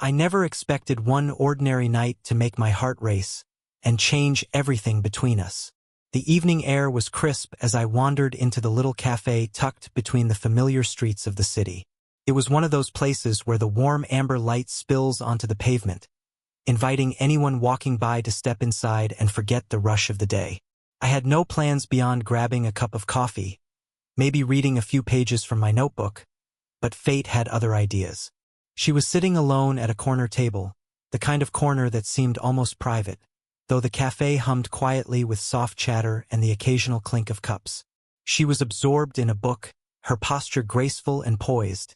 I never expected one ordinary night to make my heart race and change everything between us. The evening air was crisp as I wandered into the little café tucked between the familiar streets of the city. It was one of those places where the warm amber light spills onto the pavement, inviting anyone walking by to step inside and forget the rush of the day. I had no plans beyond grabbing a cup of coffee, maybe reading a few pages from my notebook, but fate had other ideas. She was sitting alone at a corner table, the kind of corner that seemed almost private, though the café hummed quietly with soft chatter and the occasional clink of cups. She was absorbed in a book, her posture graceful and poised,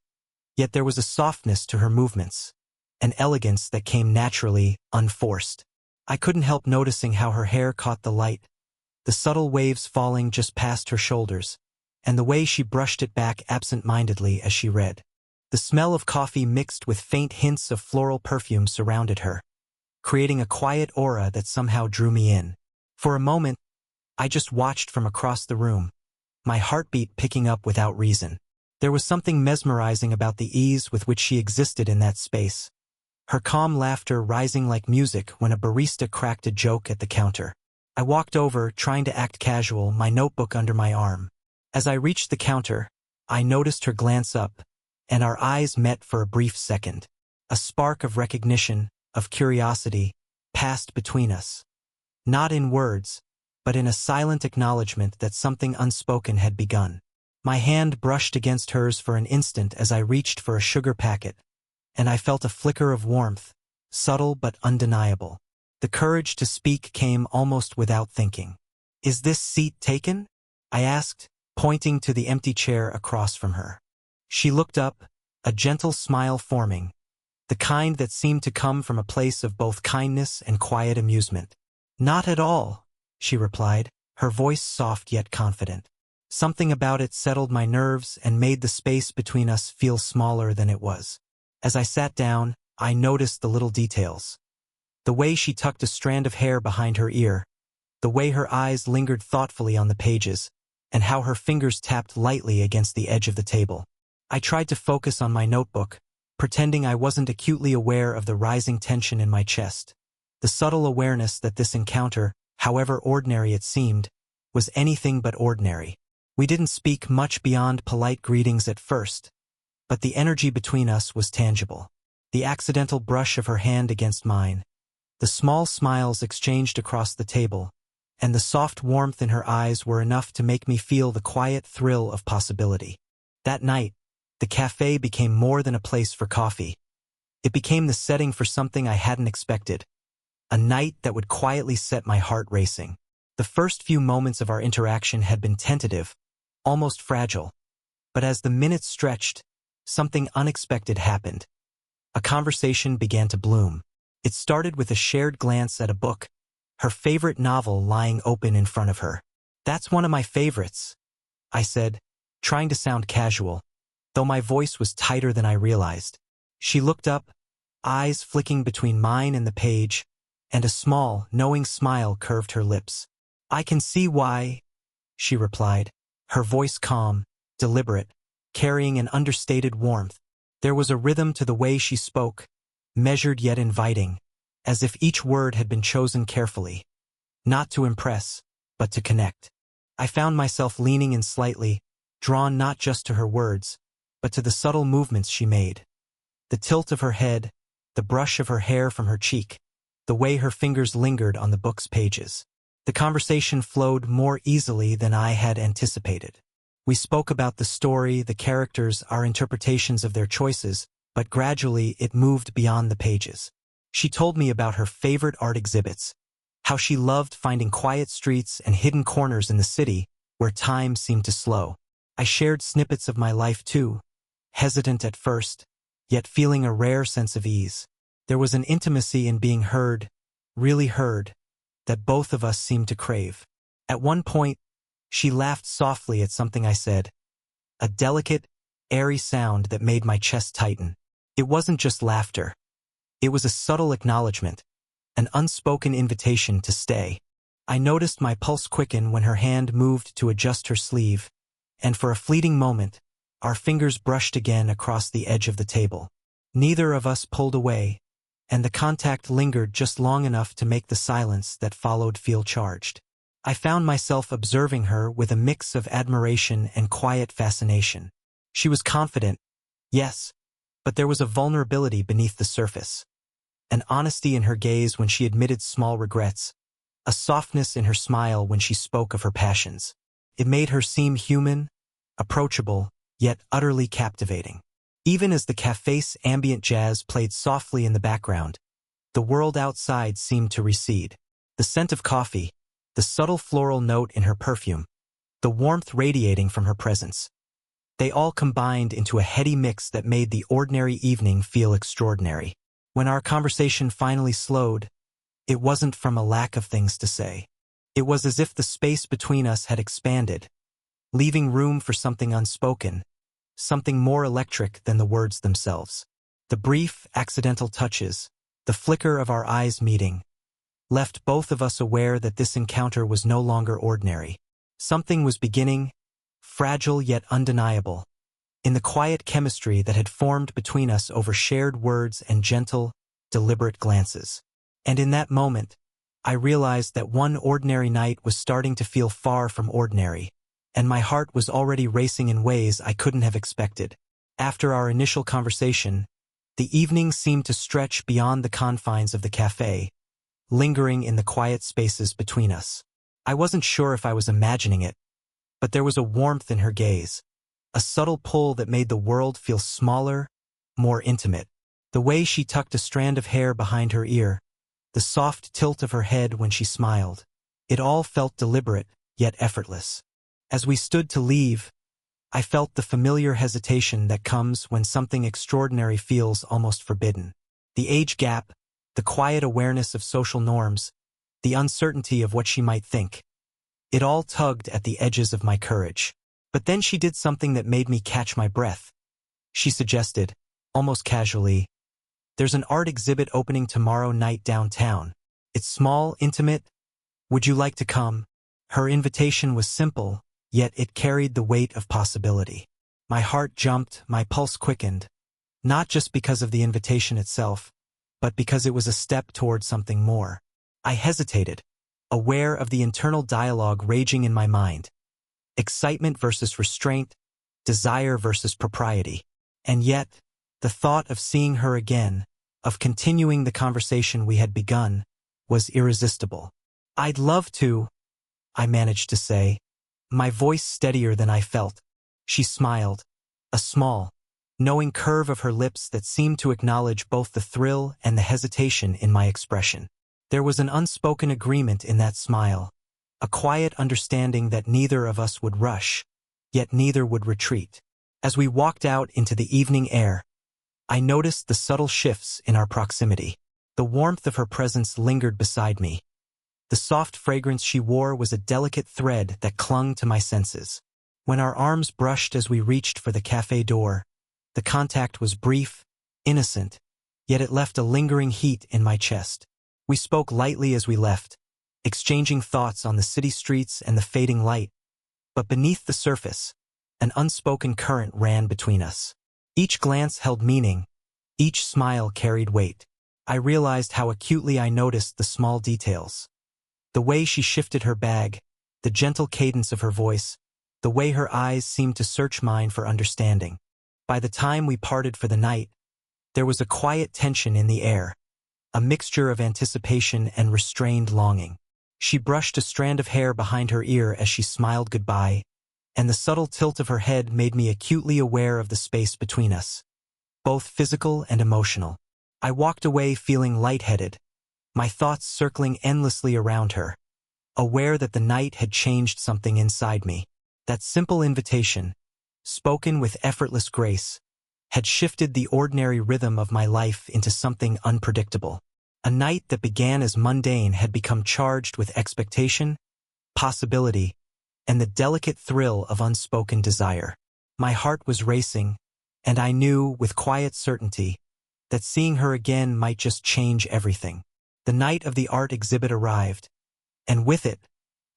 yet there was a softness to her movements, an elegance that came naturally, unforced. I couldn't help noticing how her hair caught the light, the subtle waves falling just past her shoulders, and the way she brushed it back absent-mindedly as she read. The smell of coffee mixed with faint hints of floral perfume surrounded her, creating a quiet aura that somehow drew me in. For a moment, I just watched from across the room, my heartbeat picking up without reason. There was something mesmerizing about the ease with which she existed in that space, her calm laughter rising like music when a barista cracked a joke at the counter. I walked over, trying to act casual, my notebook under my arm. As I reached the counter, I noticed her glance up, and our eyes met for a brief second. A spark of recognition, of curiosity, passed between us. Not in words, but in a silent acknowledgement that something unspoken had begun. My hand brushed against hers for an instant as I reached for a sugar packet, and I felt a flicker of warmth, subtle but undeniable. The courage to speak came almost without thinking. "Is this seat taken?" I asked, pointing to the empty chair across from her. She looked up, a gentle smile forming, the kind that seemed to come from a place of both kindness and quiet amusement. "Not at all," she replied, her voice soft yet confident. Something about it settled my nerves and made the space between us feel smaller than it was. As I sat down, I noticed the little details. The way she tucked a strand of hair behind her ear, the way her eyes lingered thoughtfully on the pages, and how her fingers tapped lightly against the edge of the table. I tried to focus on my notebook, pretending I wasn't acutely aware of the rising tension in my chest. The subtle awareness that this encounter, however ordinary it seemed, was anything but ordinary. We didn't speak much beyond polite greetings at first, but the energy between us was tangible. The accidental brush of her hand against mine, the small smiles exchanged across the table, and the soft warmth in her eyes were enough to make me feel the quiet thrill of possibility. That night, the café became more than a place for coffee. It became the setting for something I hadn't expected, a night that would quietly set my heart racing. The first few moments of our interaction had been tentative, almost fragile, but as the minutes stretched, something unexpected happened. A conversation began to bloom. It started with a shared glance at a book, her favorite novel lying open in front of her. "That's one of my favorites," I said, trying to sound casual, though my voice was tighter than I realized. She looked up, eyes flicking between mine and the page, and a small, knowing smile curved her lips. "I can see why," she replied, her voice calm, deliberate, carrying an understated warmth. There was a rhythm to the way she spoke, measured yet inviting, as if each word had been chosen carefully, not to impress, but to connect. I found myself leaning in slightly, drawn not just to her words, but to the subtle movements she made. The tilt of her head, the brush of her hair from her cheek, the way her fingers lingered on the book's pages. The conversation flowed more easily than I had anticipated. We spoke about the story, the characters, our interpretations of their choices, but gradually it moved beyond the pages. She told me about her favorite art exhibits, how she loved finding quiet streets and hidden corners in the city where time seemed to slow. I shared snippets of my life too, hesitant at first, yet feeling a rare sense of ease. There was an intimacy in being heard, really heard, that both of us seemed to crave. At one point, she laughed softly at something I said, a delicate, airy sound that made my chest tighten. It wasn't just laughter. It was a subtle acknowledgement, an unspoken invitation to stay. I noticed my pulse quicken when her hand moved to adjust her sleeve, and for a fleeting moment, our fingers brushed again across the edge of the table. Neither of us pulled away, and the contact lingered just long enough to make the silence that followed feel charged. I found myself observing her with a mix of admiration and quiet fascination. She was confident, yes, but there was a vulnerability beneath the surface. An honesty in her gaze when she admitted small regrets, a softness in her smile when she spoke of her passions. It made her seem human, approachable, yet utterly captivating. Even as the café's ambient jazz played softly in the background, the world outside seemed to recede. The scent of coffee, the subtle floral note in her perfume, the warmth radiating from her presence. They all combined into a heady mix that made the ordinary evening feel extraordinary. When our conversation finally slowed, it wasn't from a lack of things to say. It was as if the space between us had expanded, leaving room for something unspoken, something more electric than the words themselves. The brief, accidental touches, the flicker of our eyes meeting, left both of us aware that this encounter was no longer ordinary. Something was beginning, fragile yet undeniable, in the quiet chemistry that had formed between us over shared words and gentle, deliberate glances. And in that moment, I realized that one ordinary night was starting to feel far from ordinary, and my heart was already racing in ways I couldn't have expected. After our initial conversation, the evening seemed to stretch beyond the confines of the café, lingering in the quiet spaces between us. I wasn't sure if I was imagining it, but there was a warmth in her gaze, a subtle pull that made the world feel smaller, more intimate. The way she tucked a strand of hair behind her ear, the soft tilt of her head when she smiled, it all felt deliberate, yet effortless. As we stood to leave, I felt the familiar hesitation that comes when something extraordinary feels almost forbidden. The age gap, the quiet awareness of social norms, the uncertainty of what she might think. It all tugged at the edges of my courage. But then she did something that made me catch my breath. She suggested, almost casually, "There's an art exhibit opening tomorrow night downtown. It's small, intimate. Would you like to come?" Her invitation was simple, yet it carried the weight of possibility. My heart jumped, my pulse quickened, not just because of the invitation itself, but because it was a step toward something more. I hesitated, aware of the internal dialogue raging in my mind. Excitement versus restraint, desire versus propriety. And yet, the thought of seeing her again, of continuing the conversation we had begun, was irresistible. "I'd love to," I managed to say, my voice steadier than I felt. She smiled, a small, knowing curve of her lips that seemed to acknowledge both the thrill and the hesitation in my expression. There was an unspoken agreement in that smile, a quiet understanding that neither of us would rush, yet neither would retreat. As we walked out into the evening air, I noticed the subtle shifts in our proximity. The warmth of her presence lingered beside me. The soft fragrance she wore was a delicate thread that clung to my senses. When our arms brushed as we reached for the café door, the contact was brief, innocent, yet it left a lingering heat in my chest. We spoke lightly as we left, exchanging thoughts on the city streets and the fading light, but beneath the surface, an unspoken current ran between us. Each glance held meaning, each smile carried weight. I realized how acutely I noticed the small details. The way she shifted her bag, the gentle cadence of her voice, the way her eyes seemed to search mine for understanding. By the time we parted for the night, there was a quiet tension in the air, a mixture of anticipation and restrained longing. She brushed a strand of hair behind her ear as she smiled goodbye, and the subtle tilt of her head made me acutely aware of the space between us, both physical and emotional. I walked away feeling lightheaded, my thoughts circling endlessly around her, aware that the night had changed something inside me. That simple invitation, spoken with effortless grace, had shifted the ordinary rhythm of my life into something unpredictable. A night that began as mundane had become charged with expectation, possibility, and the delicate thrill of unspoken desire. My heart was racing, and I knew, with quiet certainty, that seeing her again might just change everything. The night of the art exhibit arrived, and with it,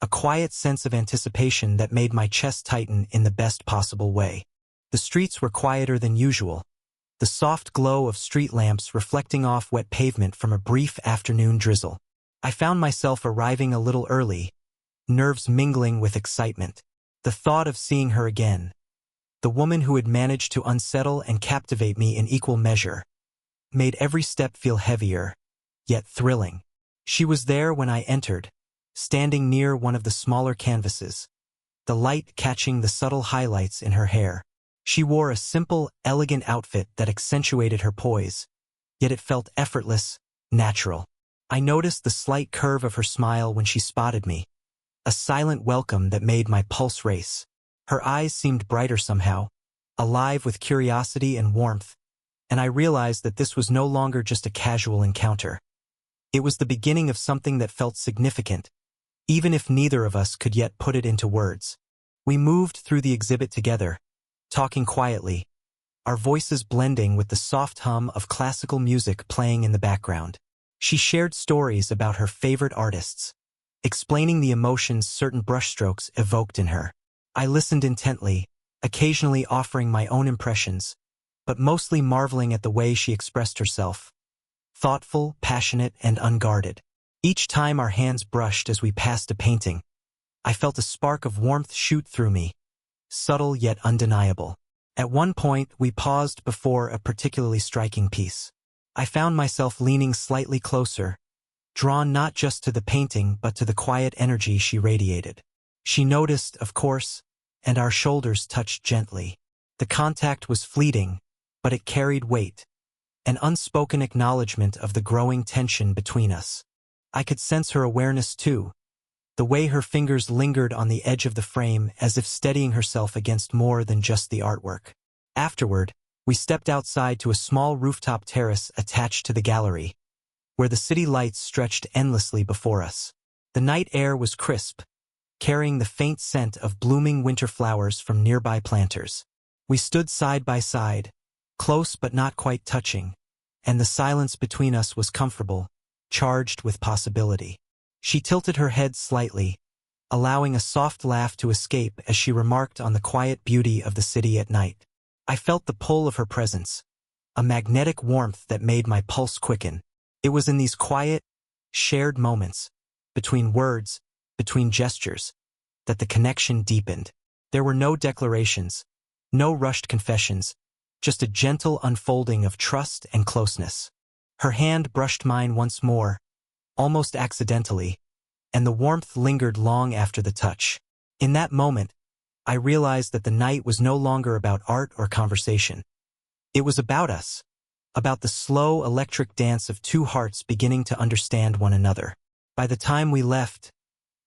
a quiet sense of anticipation that made my chest tighten in the best possible way. The streets were quieter than usual, the soft glow of street lamps reflecting off wet pavement from a brief afternoon drizzle. I found myself arriving a little early, nerves mingling with excitement. The thought of seeing her again, the woman who had managed to unsettle and captivate me in equal measure, made every step feel heavier, yet thrilling. She was there when I entered, standing near one of the smaller canvases, the light catching the subtle highlights in her hair. She wore a simple, elegant outfit that accentuated her poise, yet it felt effortless, natural. I noticed the slight curve of her smile when she spotted me, a silent welcome that made my pulse race. Her eyes seemed brighter somehow, alive with curiosity and warmth, and I realized that this was no longer just a casual encounter. It was the beginning of something that felt significant, even if neither of us could yet put it into words. We moved through the exhibit together, talking quietly, our voices blending with the soft hum of classical music playing in the background. She shared stories about her favorite artists, explaining the emotions certain brushstrokes evoked in her. I listened intently, occasionally offering my own impressions, but mostly marveling at the way she expressed herself. Thoughtful, passionate, and unguarded. Each time our hands brushed as we passed a painting, I felt a spark of warmth shoot through me, subtle yet undeniable. At one point, we paused before a particularly striking piece. I found myself leaning slightly closer, drawn not just to the painting but to the quiet energy she radiated. She noticed, of course, and our shoulders touched gently. The contact was fleeting, but it carried weight, an unspoken acknowledgement of the growing tension between us. I could sense her awareness too, the way her fingers lingered on the edge of the frame as if steadying herself against more than just the artwork. Afterward, we stepped outside to a small rooftop terrace attached to the gallery, where the city lights stretched endlessly before us. The night air was crisp, carrying the faint scent of blooming winter flowers from nearby planters. We stood side by side, close but not quite touching, and the silence between us was comfortable, charged with possibility. She tilted her head slightly, allowing a soft laugh to escape as she remarked on the quiet beauty of the city at night. I felt the pull of her presence, a magnetic warmth that made my pulse quicken. It was in these quiet, shared moments, between words, between gestures, that the connection deepened. There were no declarations, no rushed confessions, just a gentle unfolding of trust and closeness. Her hand brushed mine once more, almost accidentally, and the warmth lingered long after the touch. In that moment, I realized that the night was no longer about art or conversation. It was about us, about the slow electric dance of two hearts beginning to understand one another. By the time we left,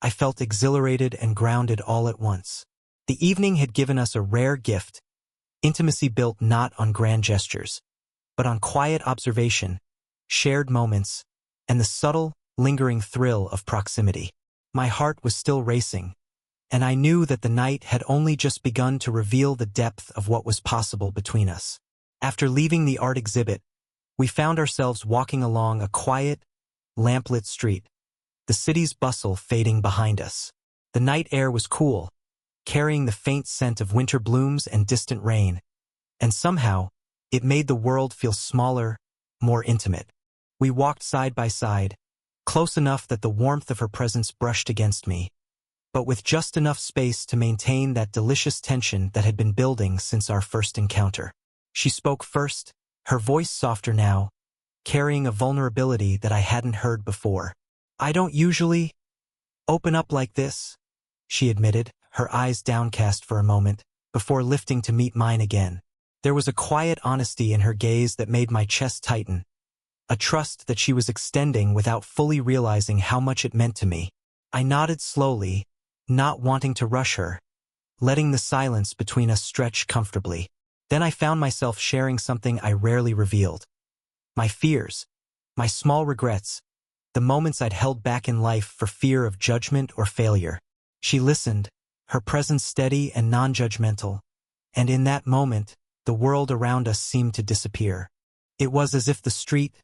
I felt exhilarated and grounded all at once. The evening had given us a rare gift, intimacy built not on grand gestures, but on quiet observation, shared moments, and the subtle, lingering thrill of proximity. My heart was still racing, and I knew that the night had only just begun to reveal the depth of what was possible between us. After leaving the art exhibit, we found ourselves walking along a quiet, lamplit street, the city's bustle fading behind us. The night air was cool, carrying the faint scent of winter blooms and distant rain, and somehow, it made the world feel smaller, more intimate. We walked side by side, close enough that the warmth of her presence brushed against me, but with just enough space to maintain that delicious tension that had been building since our first encounter. She spoke first, her voice softer now, carrying a vulnerability that I hadn't heard before. "I don't usually open up like this," she admitted, her eyes downcast for a moment, before lifting to meet mine again. There was a quiet honesty in her gaze that made my chest tighten, a trust that she was extending without fully realizing how much it meant to me. I nodded slowly, not wanting to rush her, letting the silence between us stretch comfortably. Then I found myself sharing something I rarely revealed. My fears, my small regrets, the moments I'd held back in life for fear of judgment or failure. She listened, her presence steady and non-judgmental, and in that moment, the world around us seemed to disappear. It was as if the street,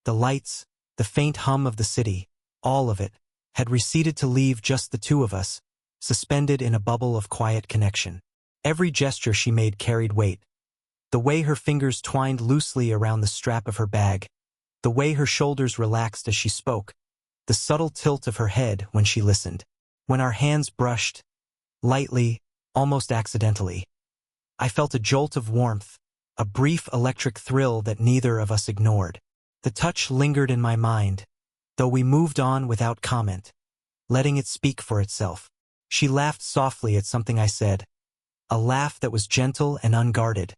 the lights, the faint hum of the city, all of it, had receded to leave just the two of us, suspended in a bubble of quiet connection. Every gesture she made carried weight, The way her fingers twined loosely around the strap of her bag, the way her shoulders relaxed as she spoke, the subtle tilt of her head when she listened. When our hands brushed, lightly, almost accidentally, I felt a jolt of warmth, a brief electric thrill that neither of us ignored. The touch lingered in my mind, though we moved on without comment, letting it speak for itself. She laughed softly at something I said, a laugh that was gentle and unguarded,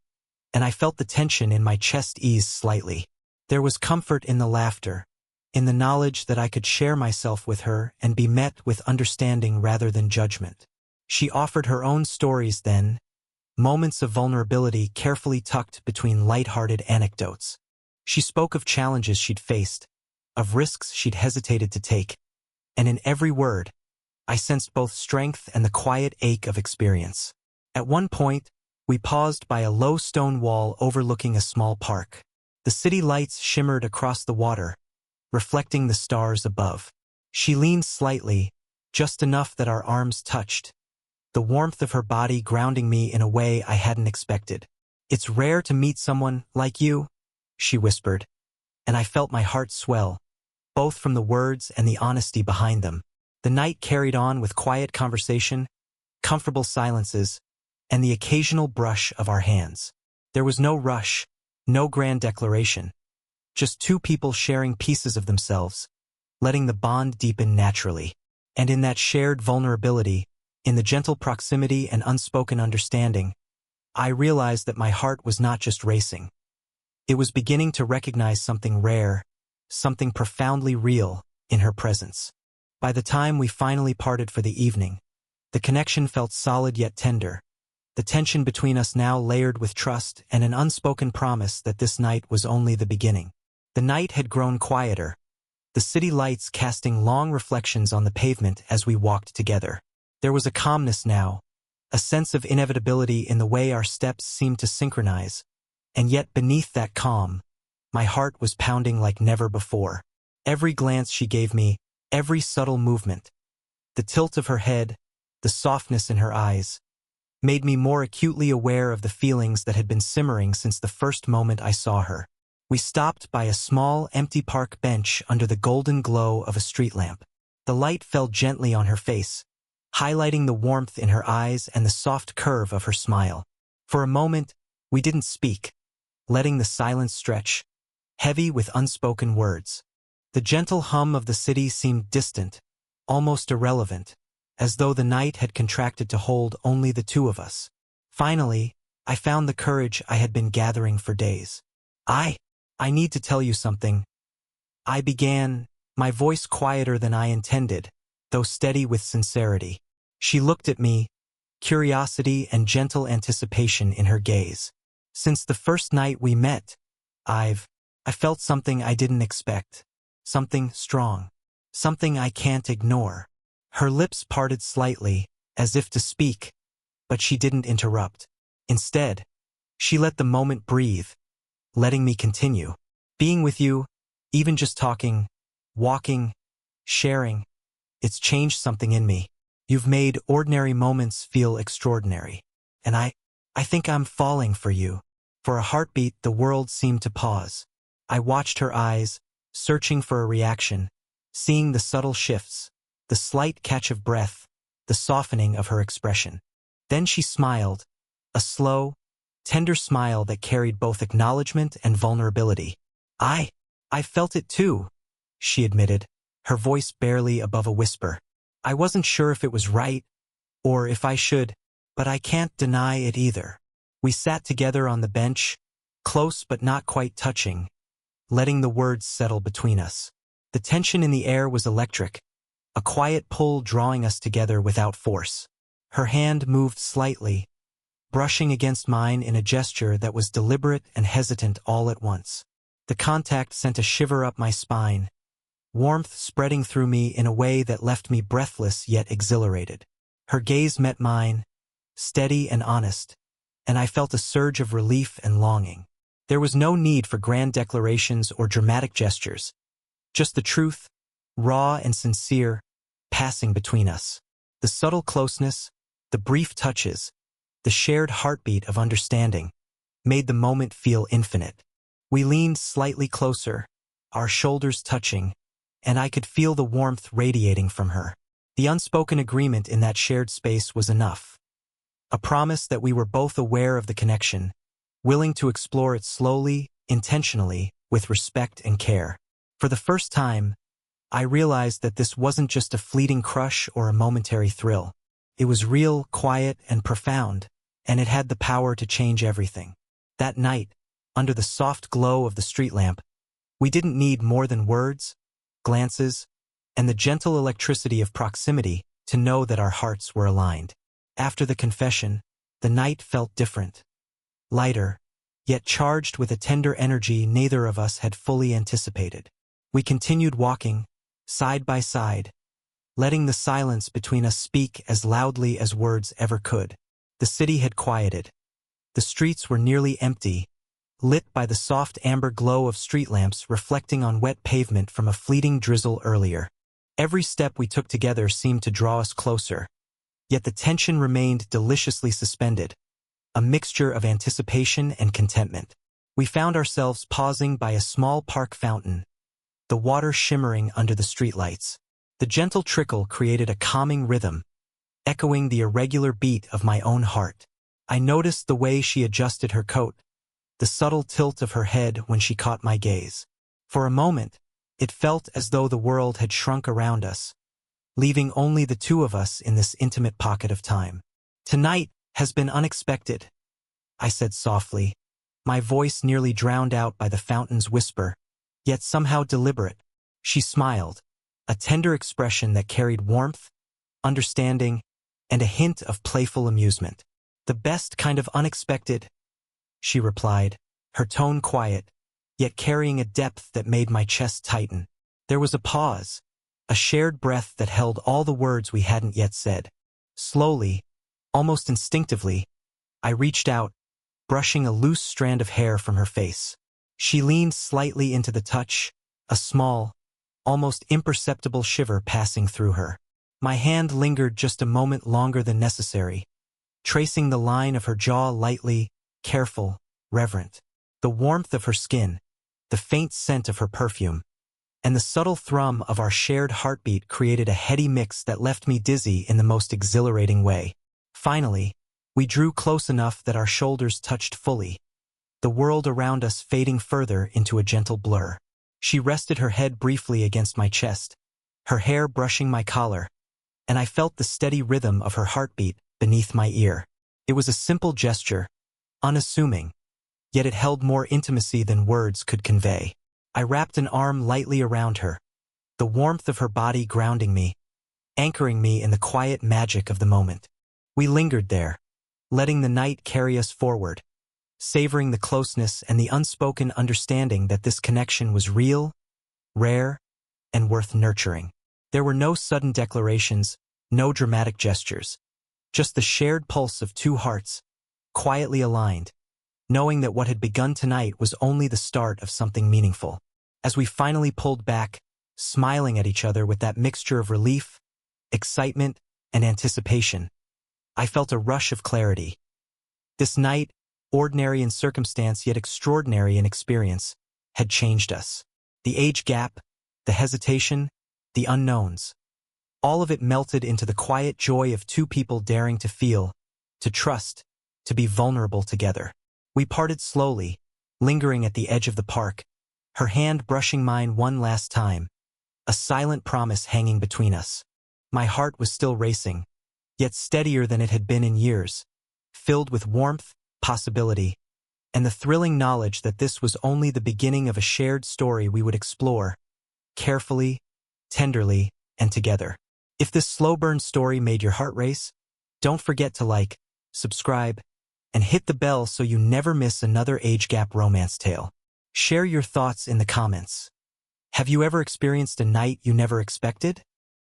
and I felt the tension in my chest ease slightly. There was comfort in the laughter, in the knowledge that I could share myself with her and be met with understanding rather than judgment. She offered her own stories then, moments of vulnerability carefully tucked between light-hearted anecdotes. She spoke of challenges she'd faced, of risks she'd hesitated to take, and in every word, I sensed both strength and the quiet ache of experience. At one point, we paused by a low stone wall overlooking a small park. The city lights shimmered across the water, reflecting the stars above. She leaned slightly, just enough that our arms touched, the warmth of her body grounding me in a way I hadn't expected. "It's rare to meet someone like you," she whispered, and I felt my heart swell, both from the words and the honesty behind them. The night carried on with quiet conversation, comfortable silences, and the occasional brush of our hands. There was no rush, no grand declaration, just two people sharing pieces of themselves, letting the bond deepen naturally. And in that shared vulnerability, in the gentle proximity and unspoken understanding, I realized that my heart was not just racing. It was beginning to recognize something rare, something profoundly real, in her presence. By the time we finally parted for the evening, the connection felt solid yet tender, the tension between us now layered with trust and an unspoken promise that this night was only the beginning. The night had grown quieter, the city lights casting long reflections on the pavement as we walked together. There was a calmness now, a sense of inevitability in the way our steps seemed to synchronize, and yet beneath that calm, my heart was pounding like never before. Every glance she gave me, every subtle movement, the tilt of her head, the softness in her eyes, made me more acutely aware of the feelings that had been simmering since the first moment I saw her. We stopped by a small, empty park bench under the golden glow of a street lamp. The light fell gently on her face, highlighting the warmth in her eyes and the soft curve of her smile. For a moment, we didn't speak, letting the silence stretch, heavy with unspoken words. The gentle hum of the city seemed distant, almost irrelevant, as though the night had contracted to hold only the two of us. Finally, I found the courage I had been gathering for days. I need to tell you something. I began, my voice quieter than I intended, though steady with sincerity. She looked at me, curiosity and gentle anticipation in her gaze. Since the first night we met, I felt something I didn't expect. Something strong. Something I can't ignore. Her lips parted slightly, as if to speak, but she didn't interrupt. Instead, she let the moment breathe, letting me continue. Being with you, even just talking, walking, sharing, it's changed something in me. You've made ordinary moments feel extraordinary. And I think I'm falling for you. For a heartbeat, the world seemed to pause. I watched her eyes, searching for a reaction, seeing the subtle shifts, the slight catch of breath, the softening of her expression. Then she smiled, a slow, tender smile that carried both acknowledgement and vulnerability. I felt it too, she admitted, her voice barely above a whisper. I wasn't sure if it was right, or if I should, but I can't deny it either. We sat together on the bench, close but not quite touching, letting the words settle between us. The tension in the air was electric, a quiet pull drawing us together without force. Her hand moved slightly, brushing against mine in a gesture that was deliberate and hesitant all at once. The contact sent a shiver up my spine, warmth spreading through me in a way that left me breathless yet exhilarated. Her gaze met mine, steady and honest, and I felt a surge of relief and longing. There was no need for grand declarations or dramatic gestures, just the truth, raw and sincere, passing between us. The subtle closeness, the brief touches, the shared heartbeat of understanding, made the moment feel infinite. We leaned slightly closer, our shoulders touching, and I could feel the warmth radiating from her. The unspoken agreement in that shared space was enough. A promise that we were both aware of the connection, willing to explore it slowly, intentionally, with respect and care. For the first time, I realized that this wasn't just a fleeting crush or a momentary thrill. It was real, quiet, and profound, and it had the power to change everything. That night, under the soft glow of the street lamp, we didn't need more than words, glances, and the gentle electricity of proximity to know that our hearts were aligned. After the confession, the night felt different. Lighter, yet charged with a tender energy neither of us had fully anticipated. We continued walking, side by side, letting the silence between us speak as loudly as words ever could. The city had quieted. The streets were nearly empty, lit by the soft amber glow of street lamps reflecting on wet pavement from a fleeting drizzle earlier. Every step we took together seemed to draw us closer, yet the tension remained deliciously suspended, a mixture of anticipation and contentment. We found ourselves pausing by a small park fountain, the water shimmering under the streetlights. The gentle trickle created a calming rhythm, echoing the irregular beat of my own heart. I noticed the way she adjusted her coat, the subtle tilt of her head when she caught my gaze. For a moment, it felt as though the world had shrunk around us, leaving only the two of us in this intimate pocket of time. "Tonight has been unexpected," I said softly, my voice nearly drowned out by the fountain's whisper, yet somehow deliberate. She smiled, a tender expression that carried warmth, understanding, and a hint of playful amusement. "The best kind of unexpected," she replied, her tone quiet, yet carrying a depth that made my chest tighten. There was a pause, a shared breath that held all the words we hadn't yet said. Slowly, almost instinctively, I reached out, brushing a loose strand of hair from her face. She leaned slightly into the touch, a small, almost imperceptible shiver passing through her. My hand lingered just a moment longer than necessary, tracing the line of her jaw lightly, careful, reverent. The warmth of her skin, the faint scent of her perfume, and the subtle thrum of our shared heartbeat created a heady mix that left me dizzy in the most exhilarating way. Finally, we drew close enough that our shoulders touched fully, the world around us fading further into a gentle blur. She rested her head briefly against my chest, her hair brushing my collar, and I felt the steady rhythm of her heartbeat beneath my ear. It was a simple gesture, unassuming, yet it held more intimacy than words could convey. I wrapped an arm lightly around her, the warmth of her body grounding me, anchoring me in the quiet magic of the moment. We lingered there, letting the night carry us forward, savoring the closeness and the unspoken understanding that this connection was real, rare, and worth nurturing. There were no sudden declarations, no dramatic gestures, just the shared pulse of two hearts, quietly aligned, knowing that what had begun tonight was only the start of something meaningful. As we finally pulled back, smiling at each other with that mixture of relief, excitement, and anticipation, I felt a rush of clarity. This night, ordinary in circumstance yet extraordinary in experience, had changed us. The age gap, the hesitation, the unknowns, all of it melted into the quiet joy of two people daring to feel, to trust, to be vulnerable together. We parted slowly, lingering at the edge of the park, her hand brushing mine one last time, a silent promise hanging between us. My heart was still racing, yet steadier than it had been in years, filled with warmth, possibility, and the thrilling knowledge that this was only the beginning of a shared story we would explore, carefully, tenderly, and together. If this slow burn story made your heart race, don't forget to like, subscribe, and hit the bell so you never miss another age gap romance tale. Share your thoughts in the comments. Have you ever experienced a night you never expected?